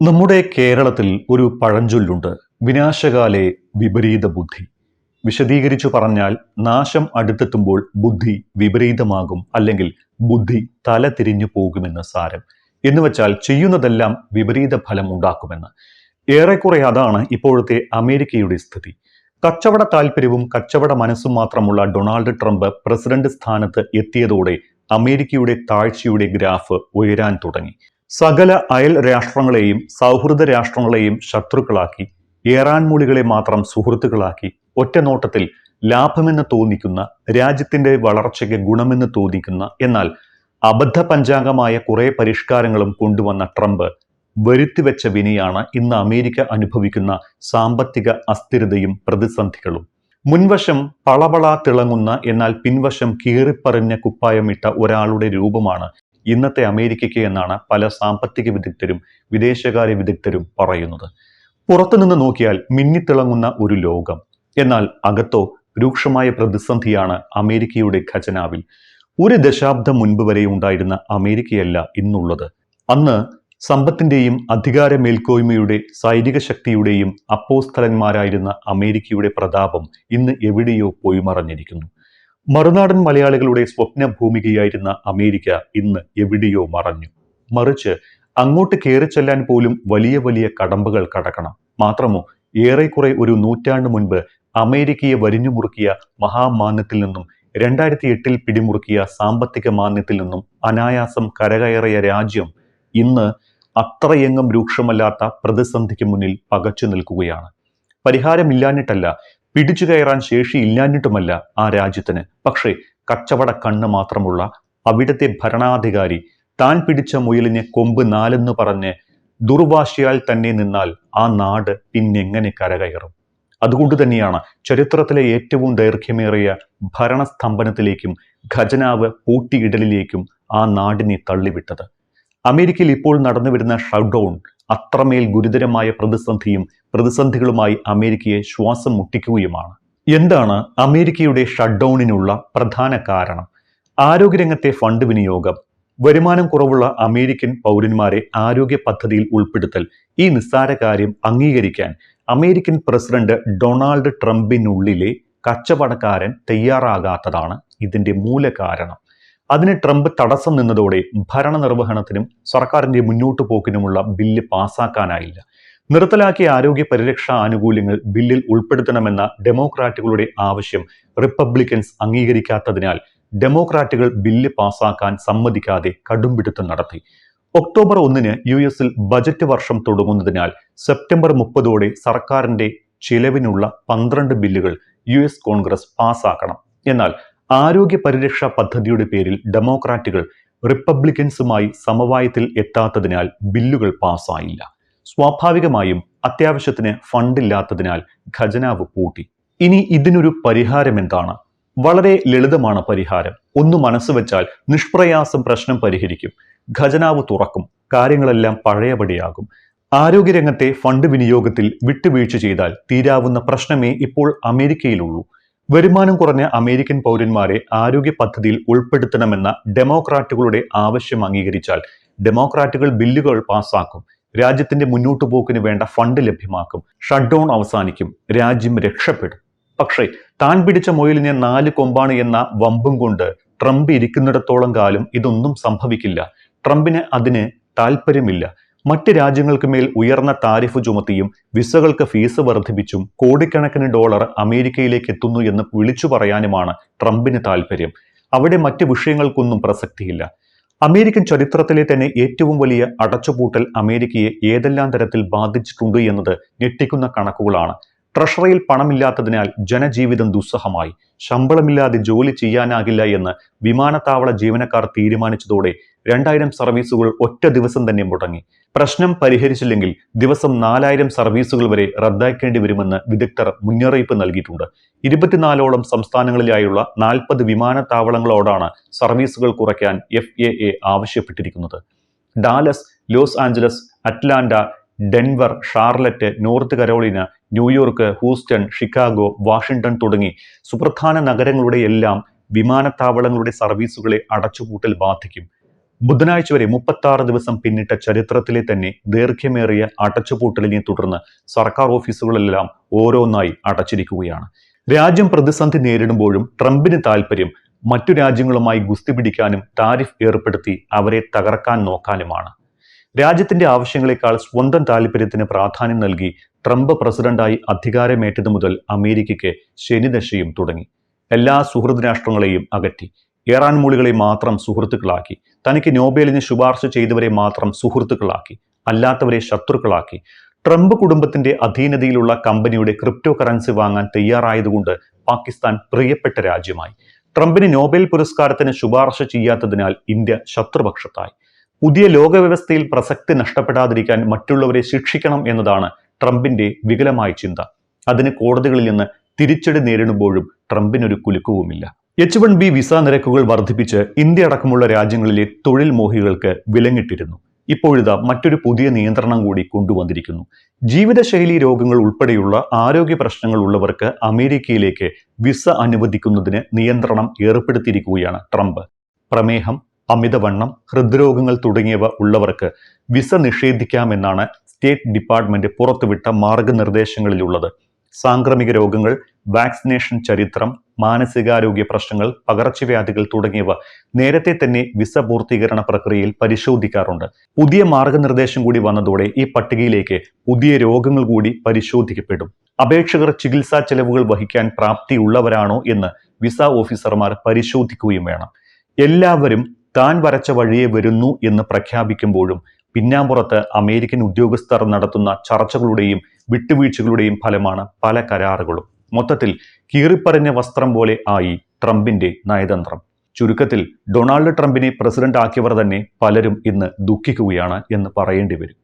നമ്മുടെ കേരളത്തിൽ ഒരു പഴഞ്ചൊല്ലുണ്ട്. വിനാശകാലേ വിപരീത ബുദ്ധി. വിശദീകരിച്ചു പറഞ്ഞാൽ, നാശം അടുത്തെത്തുമ്പോൾ ബുദ്ധി വിപരീതമാകും, അല്ലെങ്കിൽ ബുദ്ധി തല തിരിഞ്ഞു പോകുമെന്ന് സാരം. എന്നുവെച്ചാൽ ചെയ്യുന്നതെല്ലാം വിപരീത ഫലം ഉണ്ടാക്കുമെന്ന്. ഏറെക്കുറെ അതാണ് ഇപ്പോഴത്തെ അമേരിക്കയുടെ സ്ഥിതി. കച്ചവട താല്പര്യവും കച്ചവട മനസ്സും മാത്രമുള്ള ഡൊണാൾഡ് ട്രംപ് പ്രസിഡന്റ് സ്ഥാനത്ത് എത്തിയതോടെ അമേരിക്കയുടെ താഴ്ചയുടെ ഗ്രാഫ് ഉയരാൻ തുടങ്ങി. സകല അയൽ രാഷ്ട്രങ്ങളെയും സൗഹൃദ രാഷ്ട്രങ്ങളെയും ശത്രുക്കളാക്കി, ഏറാൻമൂളികളെ മാത്രം സുഹൃത്തുക്കളാക്കി, ഒറ്റനോട്ടത്തിൽ ലാഭമെന്ന് തോന്നിക്കുന്ന, രാജ്യത്തിന്റെ വളർച്ചയ്ക്ക് ഗുണമെന്ന് തോന്നിക്കുന്ന, എന്നാൽ അബദ്ധ പഞ്ചാംഗമായ കുറെ പരിഷ്കാരങ്ങളും കൊണ്ടുവന്ന ട്രംപ് വരുത്തിവെച്ച വിനയാണ് ഇന്ന് അമേരിക്ക അനുഭവിക്കുന്ന സാമ്പത്തിക അസ്ഥിരതയും പ്രതിസന്ധികളും. മുൻവശം പളപള തിളങ്ങുന്ന, എന്നാൽ പിൻവശം കീറിപ്പറിഞ്ഞ കുപ്പായമിട്ട ഒരാളുടെ രൂപമാണ് ഇന്നത്തെ അമേരിക്കയ്ക്ക് എന്നാണ് പല സാമ്പത്തിക വിദഗ്ധരും വിദേശകാര്യ വിദഗ്ധരും പറയുന്നത്. പുറത്തുനിന്ന് നോക്കിയാൽ മിന്നിത്തിളങ്ങുന്ന ഒരു ലോകം, എന്നാൽ അകത്തോ രൂക്ഷമായ പ്രതിസന്ധിയാണ് അമേരിക്കയുടെ ഖജനാവിൽ. ഒരു ദശാബ്ദം മുൻപ് വരെ ഉണ്ടായിരുന്ന അമേരിക്കയല്ല ഇന്നുള്ളത്. അന്ന് സമ്പത്തിന്റെയും അധികാര മേൽക്കോയ്മയുടെ സൈനിക ശക്തിയുടെയും അപ്പോസ്തലന്മാരായിരുന്ന അമേരിക്കയുടെ പ്രതാപം ഇന്ന് എവിടെയോ പോയി മറഞ്ഞിരിക്കുന്നു. മറുനാടൻ മലയാളികളുടെ സ്വപ്ന ഭൂമികയായിരുന്ന അമേരിക്ക ഇന്ന് എവിടെയോ മറഞ്ഞു. മറിച്ച് അങ്ങോട്ട് കയറിച്ചെല്ലാൻ പോലും വലിയ വലിയ കടമ്പകൾ കടക്കണം. മാത്രമോ, ഏറെക്കുറെ ഒരു നൂറ്റാണ്ട് മുൻപ് അമേരിക്കയെ വരിഞ്ഞു മുറുക്കിയ മഹാമാന്യത്തിൽ നിന്നും 2008 പിടിമുറുക്കിയ സാമ്പത്തിക മാന്യത്തിൽ നിന്നും അനായാസം കരകയറിയ രാജ്യം ഇന്ന് അത്രയെങ്ങും രൂക്ഷമല്ലാത്ത പ്രതിസന്ധിക്ക് മുന്നിൽ പകച്ചു നിൽക്കുകയാണ്. പരിഹാരമില്ലാഞ്ഞിട്ടല്ല, പിടിച്ചു കയറാൻ ശേഷിയില്ലാഞ്ഞിട്ടുമല്ല ആ രാജ്യത്തിന്. പക്ഷേ കച്ചവട കണ്ണ് മാത്രമുള്ള അവിടുത്തെ ഭരണാധികാരി താൻ പിടിച്ച മുയലിന് കൊമ്പ് നാലെന്ന് പറഞ്ഞ് ദുർവാശിയാൽ തന്നെ നിന്നാൽ ആ നാട് പിന്നെങ്ങനെ കരകയറും? അതുകൊണ്ട് തന്നെയാണ് ചരിത്രത്തിലെ ഏറ്റവും ദൈർഘ്യമേറിയ ഭരണസ്തംഭനത്തിലേക്കും ഖജനാവ് പൂട്ടിയിടലിലേക്കും ആ നാടിനെ തള്ളിവിട്ടത്. അമേരിക്കയിൽ ഇപ്പോൾ നടന്നുവരുന്ന ഷട്ട്ഡൗൺ അത്രമേൽ ഗുരുതരമായ പ്രതിസന്ധികളുമായി അമേരിക്കയെ ശ്വാസം മുട്ടിക്കുകയുമാണ്. എന്താണ് അമേരിക്കയുടെ ഷട്ട്ഡൗണിനുള്ള പ്രധാന കാരണം? ആരോഗ്യരംഗത്തെ ഫണ്ട് വിനിയോഗം. വരുമാനം കുറവുള്ള അമേരിക്കൻ പൗരന്മാരെ ആരോഗ്യ പദ്ധതിയിൽ ഉൾപ്പെടുത്തൽ. ഈ നിസ്സാര കാര്യം അംഗീകരിക്കാൻ അമേരിക്കൻ പ്രസിഡന്റ് ഡൊണാൾഡ് ട്രംപിനുള്ളിലെ കച്ചവടക്കാരൻ തയ്യാറാകാത്തതാണ് ഇതിന്റെ മൂല കാരണം. അതിന് ട്രംപ് തടസ്സം നിന്നതോടെ ഭരണനിർവഹണത്തിനും സർക്കാരിന്റെ മുന്നോട്ടു പോക്കിനുമുള്ള ബില്ല് പാസാക്കാനായില്ല. നിർത്തലാക്കിയ ആരോഗ്യ പരിരക്ഷാ ആനുകൂല്യങ്ങൾ ബില്ലിൽ ഉൾപ്പെടുത്തണമെന്ന ഡെമോക്രാറ്റുകളുടെ ആവശ്യം റിപ്പബ്ലിക്കൻസ് അംഗീകരിക്കാത്തതിനാൽ ഡെമോക്രാറ്റുകൾ ബില്ല് പാസാക്കാൻ സമ്മതിക്കാതെ കടുംപിടുത്തം നടത്തി. ഒക്ടോബർ 1 US ബജറ്റ് വർഷം തുടങ്ങുന്നതിനാൽ സെപ്റ്റംബർ 30 സർക്കാരിന്റെ ചിലവിനുള്ള 12 ബില്ലുകൾ US കോൺഗ്രസ് പാസാക്കണം. എന്നാൽ ആരോഗ്യ പരിരക്ഷാ പദ്ധതിയുടെ പേരിൽ ഡെമോക്രാറ്റുകൾ റിപ്പബ്ലിക്കൻസുമായി സമവായത്തിൽ എത്താത്തതിനാൽ ബില്ലുകൾ പാസ്സായില്ല. സ്വാഭാവികമായും അത്യാവശ്യത്തിന് ഫണ്ടില്ലാത്തതിനാൽ ഖജനാവ് പൂട്ടി. ഇനി ഇതിനൊരു പരിഹാരം എന്താണ്? വളരെ ലളിതമാണ് പരിഹാരം. ഒന്ന് മനസ്സ് വെച്ചാൽ നിഷ്പ്രയാസം പ്രശ്നം പരിഹരിക്കും. ഖജനാവ് തുറക്കും, കാര്യങ്ങളെല്ലാം പഴയപടിയാകും. ആരോഗ്യരംഗത്തെ ഫണ്ട് വിനിയോഗത്തിൽ വിട്ടുവീഴ്ച ചെയ്താൽ തീരാവുന്ന പ്രശ്നമേ ഇപ്പോൾ അമേരിക്കയിലുള്ളൂ. വരുമാനം കുറഞ്ഞ അമേരിക്കൻ പൗരന്മാരെ ആരോഗ്യ പദ്ധതിയിൽ ഉൾപ്പെടുത്തണമെന്ന ഡെമോക്രാറ്റുകളുടെ ആവശ്യം അംഗീകരിച്ചാൽ ഡെമോക്രാറ്റുകൾ ബില്ലുകൾ പാസാക്കും. രാജ്യത്തിന്റെ മുന്നോട്ടു പോക്കിന് വേണ്ട ഫണ്ട് ലഭ്യമാക്കും. ഷട്ട്ഡൗൺ അവസാനിക്കും. രാജ്യം രക്ഷപ്പെടും. പക്ഷേ താൻ പിടിച്ച മുയലിന് 4 കൊമ്പാണ് എന്ന വമ്പും കൊണ്ട് ട്രംപ് ഇരിക്കുന്നിടത്തോളം കാലം ഇതൊന്നും സംഭവിക്കില്ല. ട്രംപിന് അതിന് താല്പര്യമില്ല. മറ്റ് രാജ്യങ്ങൾക്ക് മേൽ ഉയർന്ന താരിഫ് ചുമത്തിയും വിസകൾക്ക് ഫീസ് വർദ്ധിപ്പിച്ചും കോടിക്കണക്കിന് ഡോളർ അമേരിക്കയിലേക്ക് എത്തുന്നു എന്ന് വിളിച്ചു പറയാനുമാണ് ട്രംപിന് താല്പര്യം. അവിടെ മറ്റ് വിഷയങ്ങൾക്കൊന്നും പ്രസക്തിയില്ല. അമേരിക്കൻ ചരിത്രത്തിലെ തന്നെ ഏറ്റവും വലിയ അടച്ചുപൂട്ടൽ അമേരിക്കയെ ഏതെല്ലാം തരത്തിൽ ബാധിച്ചിട്ടുണ്ട് എന്നത് ഞെട്ടിക്കുന്ന കണക്കുകളാണ്. ട്രഷറിയിൽ പണമില്ലാത്തതിനാൽ ജനജീവിതം ദുസ്സഹമായി. ശമ്പളമില്ലാതെ ജോലി ചെയ്യാനാകില്ല എന്ന് വിമാനത്താവള ജീവനക്കാർ തീരുമാനിച്ചതോടെ 2000 സർവീസുകൾ ഒറ്റ ദിവസം തന്നെ മുടങ്ങി. പ്രശ്നം പരിഹരിച്ചില്ലെങ്കിൽ ദിവസം 4000 സർവീസുകൾ വരെ റദ്ദാക്കേണ്ടി വരുമെന്ന് വിദഗ്ധർ മുന്നറിയിപ്പ് നൽകിയിട്ടുണ്ട്. 24ഓളം സംസ്ഥാനങ്ങളിലായുള്ള 40 വിമാനത്താവളങ്ങളോടാണ് സർവീസുകൾ കുറയ്ക്കാൻ FAA ആവശ്യപ്പെട്ടിരിക്കുന്നത്. Dallas, Los Angeles, Atlanta, Denver, Charlotte, North Carolina, New York, Houston, Chicago, Washington തുടങ്ങി സുപ്രധാന നഗരങ്ങളുടെ എല്ലാം വിമാനത്താവളങ്ങളുടെ സർവീസുകളെ അടച്ചുപൂട്ടൽ ബാധിക്കും. ബുധനാഴ്ച വരെ 36 ദിവസം പിന്നിട്ട ചരിത്രത്തിലെ തന്നെ ദൈർഘ്യമേറിയ അടച്ചുപൂട്ടലിനെ തുടർന്ന് സർക്കാർ ഓഫീസുകളെല്ലാം ഓരോന്നായി അടച്ചിരിക്കുകയാണ്. രാജ്യം പ്രതിസന്ധി നേരിടുമ്പോഴും ട്രംപിന് താൽപര്യം മറ്റു രാജ്യങ്ങളുമായി ഗുസ്തി പിടിക്കാനും താരിഫ് ഏർപ്പെടുത്തി അവരെ തകർക്കാൻ നോക്കാനുമാണ്. രാജ്യത്തിന്റെ ആവശ്യങ്ങളെക്കാൾ സ്വന്തം താൽപര്യത്തിന് പ്രാധാന്യം നൽകി ട്രംപ് പ്രസിഡന്റായി അധികാരമേറ്റതു മുതൽ അമേരിക്കയ്ക്ക് ശനിദശയും തുടങ്ങി. എല്ലാ സുഹൃത് രാഷ്ട്രങ്ങളെയും അകറ്റി. ഇറാൻ മൂളികളെ മാത്രം സുഹൃത്തുക്കളാക്കി. തനിക്ക് നോബേലിന് ശുപാർശ ചെയ്തവരെ മാത്രം സുഹൃത്തുക്കളാക്കി, അല്ലാത്തവരെ ശത്രുക്കളാക്കി. ട്രംപ് കുടുംബത്തിന്റെ അധീനതയിലുള്ള കമ്പനിയുടെ ക്രിപ്റ്റോ കറൻസി വാങ്ങാൻ തയ്യാറായതുകൊണ്ട് പാകിസ്ഥാൻ പ്രിയപ്പെട്ട രാജ്യമായി. ട്രംപിന് നോബൽ പുരസ്കാരത്തിന് ശുപാർശ ചെയ്യാത്തതിനാൽ ഇന്ത്യ ശത്രുപക്ഷത്തായി. പുതിയ ലോകവ്യവസ്ഥയിൽ പ്രസക്തി നഷ്ടപ്പെടാതിരിക്കാൻ മറ്റുള്ളവരെ ശിക്ഷിക്കണം എന്നതാണ് ട്രംപിന്റെ വികലമായ ചിന്ത. അതിന് കോടതികളിൽ നിന്ന് തിരിച്ചടി നേരിടുമ്പോഴും ട്രംപിനൊരു കുലുക്കവുമില്ല. H-1B വിസ നിരക്കുകൾ വർദ്ധിപ്പിച്ച് ഇന്ത്യ അടക്കമുള്ള രാജ്യങ്ങളിലെ തൊഴിൽ മോഹികൾക്ക് വിലങ്ങിട്ടിരുന്നു. ഇപ്പോഴിതാ മറ്റൊരു പുതിയ നിയന്ത്രണം കൂടി കൊണ്ടുവന്നിരിക്കുന്നു. ജീവിതശൈലി രോഗങ്ങൾ ഉൾപ്പെടെയുള്ള ആരോഗ്യ പ്രശ്നങ്ങൾ ഉള്ളവർക്ക് അമേരിക്കയിലേക്ക് വിസ അനുവദിക്കുന്നതിന് നിയന്ത്രണം ഏർപ്പെടുത്തിയിരിക്കുകയാണ് ട്രംപ്. പ്രമേഹം, അമിതവണ്ണം, ഹൃദ്രോഗങ്ങൾ തുടങ്ങിയവ ഉള്ളവർക്ക് വിസ നിഷേധിക്കാമെന്നാണ് സ്റ്റേറ്റ് ഡിപ്പാർട്ട്മെന്റ് പുറത്തുവിട്ട മാർഗനിർദ്ദേശങ്ങളിലുള്ളത്. സാംക്രമിക രോഗങ്ങൾ, വാക്സിനേഷൻ ചരിത്രം, മാനസികാരോഗ്യ പ്രശ്നങ്ങൾ, പകർച്ചവ്യാധികൾ തുടങ്ങിയവ നേരത്തെ തന്നെ വിസ പൂർത്തീകരണ പ്രക്രിയയിൽ പരിശോധിക്കാറുണ്ട്. പുതിയ മാർഗനിർദ്ദേശം കൂടി വന്നതോടെ ഈ പട്ടികയിലേക്ക് പുതിയ രോഗങ്ങൾ കൂടി പരിശോധിക്കപ്പെടും. അപേക്ഷകർ ചികിത്സാ ചെലവുകൾ വഹിക്കാൻ പ്രാപ്തിയുള്ളവരാണോ എന്ന് വിസ ഓഫീസർമാർ പരിശോധിക്കുകയും വേണം. എല്ലാവരും താൻ വരച്ച വഴിയെ വരുന്നു എന്ന് പ്രഖ്യാപിക്കുമ്പോഴും പിന്നാമ്പുറത്ത് അമേരിക്കൻ ഉദ്യോഗസ്ഥർ നടത്തുന്ന ചർച്ചകളുടെയും വിട്ടുവീഴ്ചകളുടെയും ഫലമാണ് പല കരാറുകളും. മൊത്തത്തിൽ കീറിപ്പറിഞ്ഞ വസ്ത്രം പോലെ ആയി ട്രംപിന്റെ നയതന്ത്രം. ചുരുക്കത്തിൽ ഡൊണാൾഡ് ട്രംപിനെ പ്രസിഡന്റ് ആക്കിയവർ തന്നെ പലരും ഇന്ന് ദുഃഖിക്കുകയാണ് എന്ന് പറയേണ്ടി വരും.